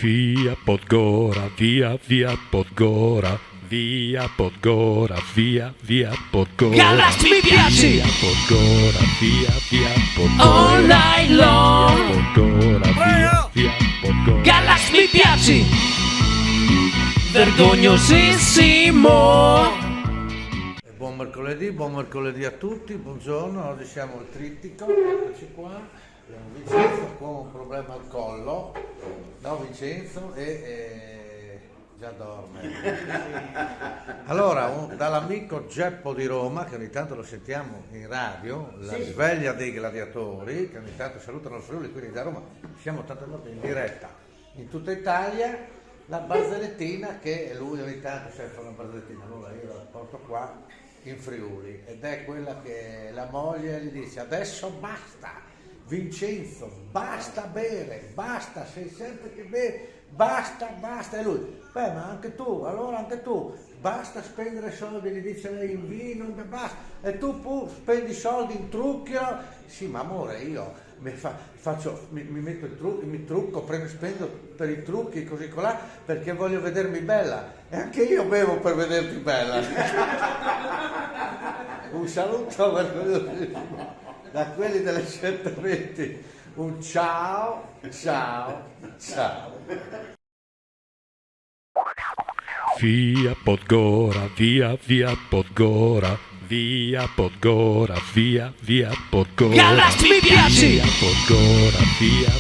Via Podgora, via Podgora, via Podgora, via Podgora. Galax mi piaci! Via Podgora, via Podgora. All night long! Via Podgora, via Podgora. Galax mi piaci! Vergognosissimo! Buon mercoledì a tutti, buongiorno, oggi siamo al Trittico, eccoci qua, abbiamo Vincenzo con un problema al collo, no Vincenzo, e già dorme. Allora, dall'amico Geppo di Roma, che ogni tanto lo sentiamo in radio, la sveglia dei gladiatori, che ogni tanto salutano il Friuli, quindi da Roma siamo tante volte in diretta in tutta Italia, la barzellettina che lui ogni tanto sa fare una barzellettina, allora io la porto qua in Friuli ed è quella che la moglie gli dice: adesso basta Vincenzo, basta bere, basta, sei sempre che bevi, basta, e lui, beh ma anche tu, allora anche tu, basta spendere soldi, gli dice lei, in vino, basta, e tu pur spendi soldi in trucchi, sì ma amore io mi metto mi trucco, spendo per i trucchi così colà perché voglio vedermi bella e anche io bevo per vederti bella. Un saluto da quelli delle 7:20, un ciao. Via Podgora, via Podgora, via Podgora, via Podgora. Galax mi piaci! Via Podgora, via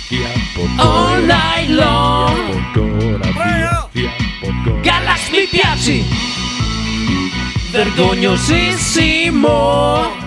Podgora. All night long! Via Podgora, via Podgora. Galax mi piaci! Vergognosissimo!